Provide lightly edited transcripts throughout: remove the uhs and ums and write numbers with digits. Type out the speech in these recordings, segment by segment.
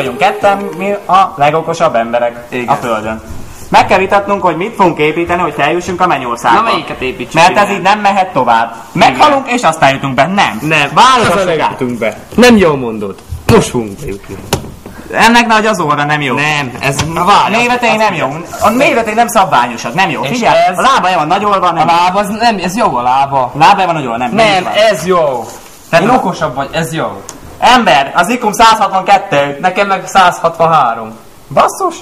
vagyunk ketten, mi a legokosabb emberek a Földön. Meg kell vitatnunk, hogy mit fogunk építeni, hogy feljussunk a mennyországba. Na melyiket építsük? Mert ez így nem mehet tovább. Meghalunk és aztán jutunk be. Nem. Válaszoljuk át. Be. Nem jól mondod. Most fogunk bejutni. Ennek nagy az óra nem jó. Nem, ez Méretény nem jó. A méretény nem szabványosak, nem jó. Figyelj, a lábaja van nagyolva, nem. A lába az nem, ez jó a lába. A lábaja van nagyolva, nem. Nem, ez jó. Én okosabb vagy, ez jó. Ember, az IQ 162. Nekem meg 163. Basszus.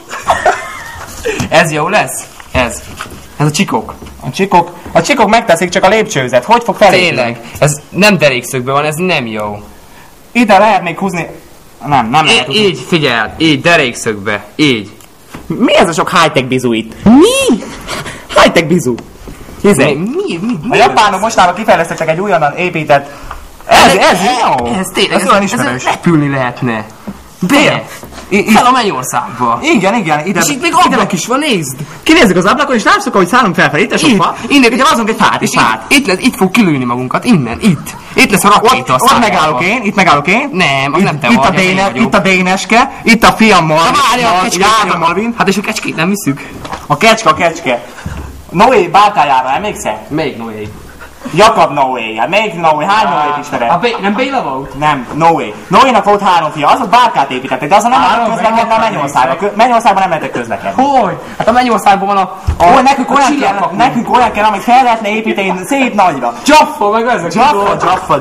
Ez jó lesz? Ez a csikok. A csikok megteszik csak a lépcsőzet. Hogy fog felépülni? Tényleg, ez nem derékszögben van, ez nem jó. Ide lehet még húzni. Nem lehet húzni. Így, figyelj, így, derékszögbe, így. Mi ez a sok high-tech bizu itt? Mi? High-tech bizu. Mi? A japánok mostanában kifejlesztettek egy újonnan épített... Ez jó. Ez tényleg, ez olyan ismerős. ez repülni lehetne. Fel a mennyországba. Igen, ide. És itt még ablak is van, nézd. Kinézzük az ablakon, és látszik, hogy szállunk felfelé. Itt a sok fa. Innen, ugye azunk egy fát, Itt fog kilőni magunkat, innen, itt. Itt lesz a rakéta. Ott megállok én. Nem, az nem te vagy. Itt a Déneske, itt a fiammal. Marvin. Hát és a kecskét nem hiszük. A kecske. Noé bálkájára, emlékszel? Melyik Noé? Jakab Noé, hát melyik Noé? Hány Noét ismered? Nem Béla volt? Nem, Noé. Noénak volt 3 fia, azok bárkát építettek, de azon nem lehetett közlekedni a mennyországba. Mennyországban nem lehetett közlekedni. Hogy? Hát a mennyországban van nekünk olyan kell, amit fel lehetne építeni szép nagyra. Jaffa, meg ezek.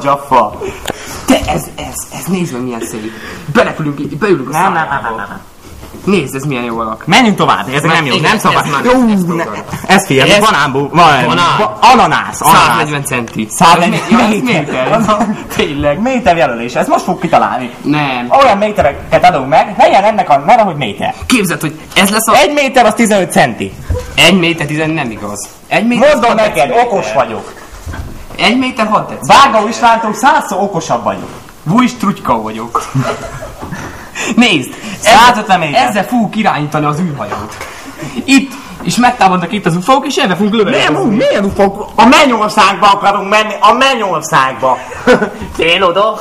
Jaffa. Te, ez nézd meg milyen szép. Belepülünk így, beülünk a szájába. Nézd, ez milyen jó alak. Menjünk tovább, ez nem jó, nem szabad. Ez figyelj, ez banánból, ananász. 140 centi. 140 méter. Tényleg. Méter jelölés, ezt most fog kitalálni. Nem. Olyan métereket adunk meg, legyen ennek a neve, hogy méter. Képzeld, hogy ez lesz a... 1 méter az 15 centi. 1 méter 10 nem igaz. 1 méter... Mondom neked, okos vagyok. 1 méter 6 decibel. Vágó Istvántól 100-szor okosabb vagyok. Vújs trutyka vagyok. Nézd, 150 méter. Ezzel fogunk irányítani az űrhajót. Itt, és megtámadnak itt az ufók, és ebbe fogunk lövöldözni. Milyen ufók? A mennyországba akarunk menni, a mennyországba. Fél oda.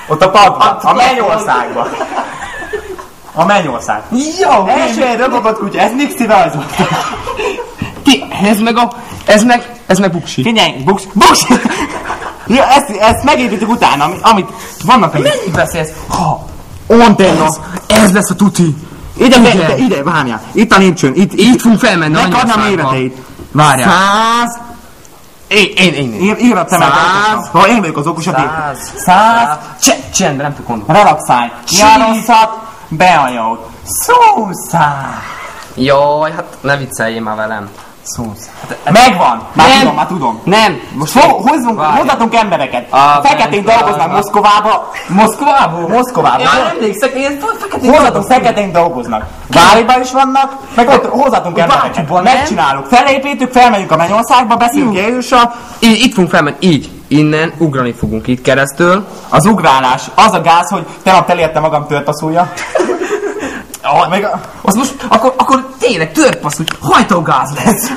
Ott a parkban, a mennyországba. A mennyország. Jó! Első egy robot kutya, ez Nixi rajzolt. Ez meg buksi. Figyelj, buksi! Ja, ezt megépítjük utána, amit vannak még. Mennyit beszélsz? Antenna. Ez lesz a tuti. Ide, várjál. Itt a lépcsőn, itt fogunk felmenni. Megkapni a méreteit. Várjál. 100. Én írott szemeket. Ha én vagyok az okosabb. 100. Csend, nem tudok mondani. Relaxálj. Nyarosszat, beanyót. Szószál. Jaj, hát ne vicceljél már velem. Megvan! Már tudom. Nem! Most hozzatunk embereket. Feketén dolgoznak Moszkvába. Moszkvába. Én emlékszek, én feketén hozzatunk feketén dolgoznak. Váriba is vannak, meg ott hozzatunk embereket. Megcsináljuk. Felépítjük, felmegyünk a mennyországba, beszélünk Jézussal. Itt fogunk felmenni, így. Innen ugrani fogunk itt keresztül. Az ugrálás, az a gáz, hogy tegnap elérte magam törpaszúja. Az most, akkor tényleg törpasz, hogy hajtógáz lesz.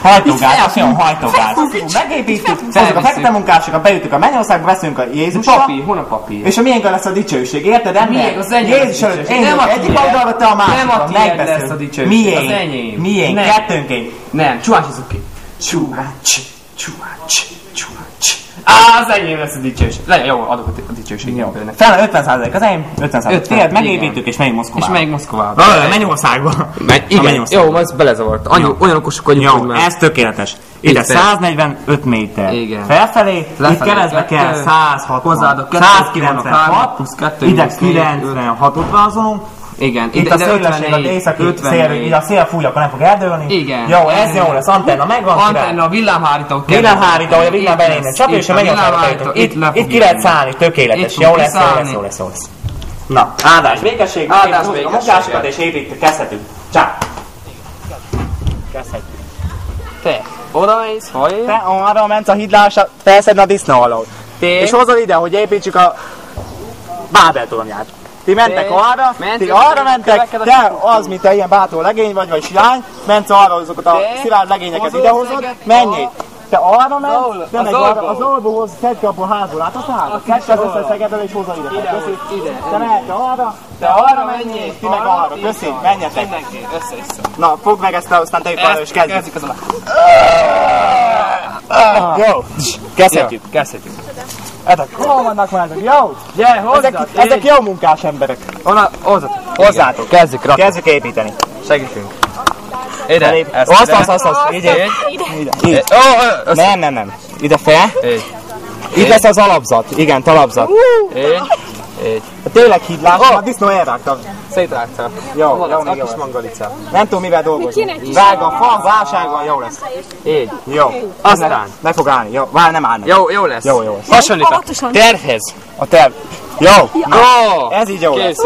Hajtógáz, hajtógáz. Megépítjük, hozzuk a fekete munkásokat, beütjük a mennyországba, veszünk a Jézussal. Papír, hol a papír? És a miénk lesz a dicsőség, érted ember? Miénk, az enyém. Jézus előtt, én egyik oldalra, te a másikra. Nem a tiéd lesz a dicsőség, az enyém. Miénk, kettőnként. Nem, csúvácsizzuk ki. Csúvács. Az enyém lesz a dicsőség. Jó, adok a dicsőséget. Fel 50% az enyém, 50%. Tényleg megépítjük és megyünk Moszkvába. És megyünk Moszkvába. Mennyországba. Igen, jó, majd belezavart. Olyan okosok vagyunk, hogy már... Jó, ez tökéletes. Ide 145 méter. Igen. Felfelé, itt keresztbe kell 160. 196. Ide 96-ot rázolunk. Igen. Itt a szélesség, az északi szél, így a szél fúj, akkor nem fog eldőlni. Igen. Jó, ez jó lesz, antenna megvan. Antenna, villámhárító. Villámhárító, a villám beléne csapja, és a mennyországba. Itt ki lehet szállni, tökéletes. Jó lesz. Na, áldás, békesség, a munkásokat és építjük, kezdhetünk. Csá! Kezdhetjük. Te, oda mész, hajé? Te arra mentsz a hídlásra, felszedni a disznóalót. És hozod ide, hogy építsük a Bábel tornyát. Ti mentek arra, ti arra mentek, te az, mint te ilyen bátor legény vagy sirány, mentsz arra azokat a szilárd legényeket idehozod, menjél. Te arra menj, te meg arra, az Olbohoz szedd ki abból a házból, látod a házat? Szedd az összes Szegedből és hozza ide. Köszi. Te mehetsz arra menjél, ti meg arra. Köszi, menjetek. Mindenki, össze-vissza. Na, fogd meg ezt, aztán tegyük arra és kezdjük. Jó, kezdhetjük. Hol vannak már ezek? Jó! Gyere, hozzad! Ezek jó munkás emberek. Hozzátok. Kezdjük építeni. Segítünk. Ide, Azt. Így. Nem. Ide fel. Itt lesz az alapzat. Igen, talapzat. Így. Tényleg hídlás, a disznó elrágta. Szétrágta. Jó. A kis mangalica. Nem tudom mivel dolgozni. Vága, fa, válsággal, jó lesz. Így. Jó. Aztán. Meg fog állni. Jó, nem áll meg. Jó lesz. Jó. Hasonlít a tervhez. A terv. Jó. Ez így jó lesz.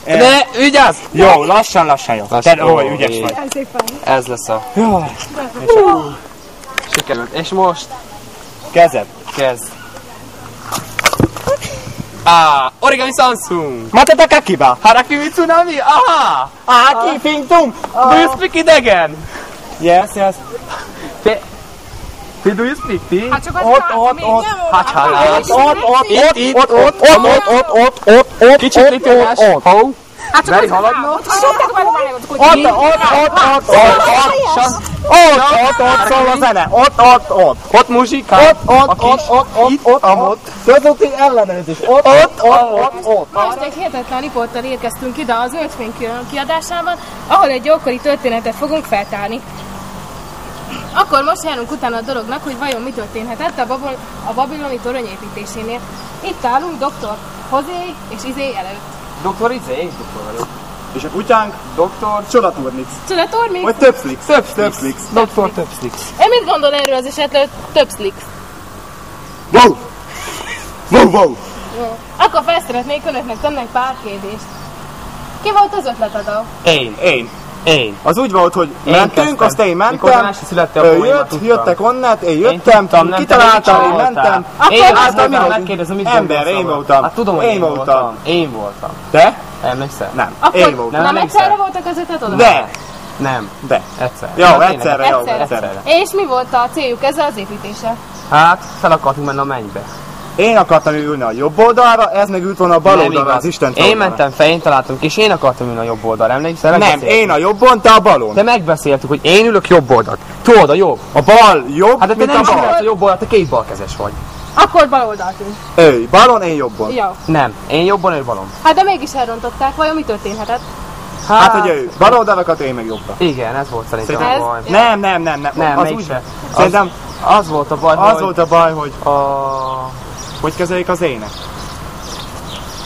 De vigyázz! Jó, lassan jó. Te ügyes vagy. Ez lesz a... Jó. Sikerült. És most? Kezd. Origami Samsung! Matata kakiba. Haraki Mitsunami! Aha! Aki fintum. Do you speak it again? Yes. Do you speak it? Hát csak az Ott. Hacsalás! Ott. Kicsit lépjönás! How? Hát csak Meri az haladna? Ott szól a zene. Ott muzsika! Ott. Közúti ellenőrzés. Ott. Most egy hihetetlen riporttal érkeztünk ide az Ötfény kiadásában, ahol egy ókori történetet fogunk feltárni. Akkor most járunk utána a dolognak, hogy vajon mi történhetett a babiloni torony építésénél. Itt állunk Dr. Hozé és Izé előtt. Doktor Izé? Én doktor vagyok. És a kutyánk Dr. Csodaturmix. Csodaturmix? Vagy Többszlix. Doktor Többszlix. Én mit gondol erről az esetről? Többszlix. Wow. Jó. Akkor fel szeretnék önöknek tenni egy pár kérdést. Ki volt az ötletadó? Én. Az úgy volt, hogy mentünk, azt én Mikor mentem, másik születtem, akkor én már tudtam. jöttek onnét, én jöttem, tudtam, kitaláltam, én mentem. Megkérdezem, mit Ember, én voltam. Hát tudom, hogy én voltam. Te? Emlékszel? Nem. Akkor Én voltam. nem egyszerre voltak az ötletadók? Nem. Egyszer. Egyszerre. És mi volt a céljuk ezzel az építéssel? Hát, fel akartunk menni a mennybe. Én akartam ülni a jobb oldalra, ez meg ült volna a bal oldalra, az Isten Én mentem fel, én találtam ki, és én akartam ülni a jobb oldalra, emlékszel? Nem, én a jobbon, te a balon. De megbeszéltük, hogy én ülök jobb oldalt. Tudod, a jobb. A bal jobb, Hát de te mint nem a bal. csinálsz a jobb oldalt, te két balkezes vagy. Akkor bal oldalt ül. Ő balon, én jobbon. Jó. Nem, én jobban, ő balon. Hát de mégis elrontották, vajon mi történhetett? Hát, hogy ő bal oldalakat, én meg jobbra. Igen, ez volt szerintem a baj. Nem, az úgy. Szerintem Az volt a baj, az volt a baj, hogy a... hogy kezeljék az ének.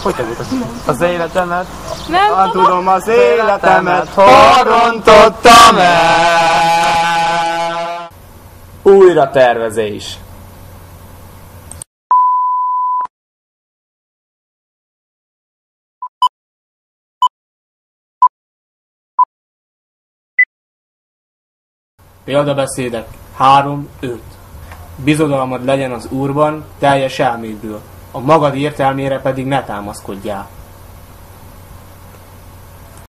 Hogy kezdjük az életemet? Nem Tudom az életemet, hol rontottam el. Újra tervezés. Példabeszédek 3-5. Bizodalmad legyen az Úrban teljes elmédből, a magad értelmére pedig ne támaszkodjál.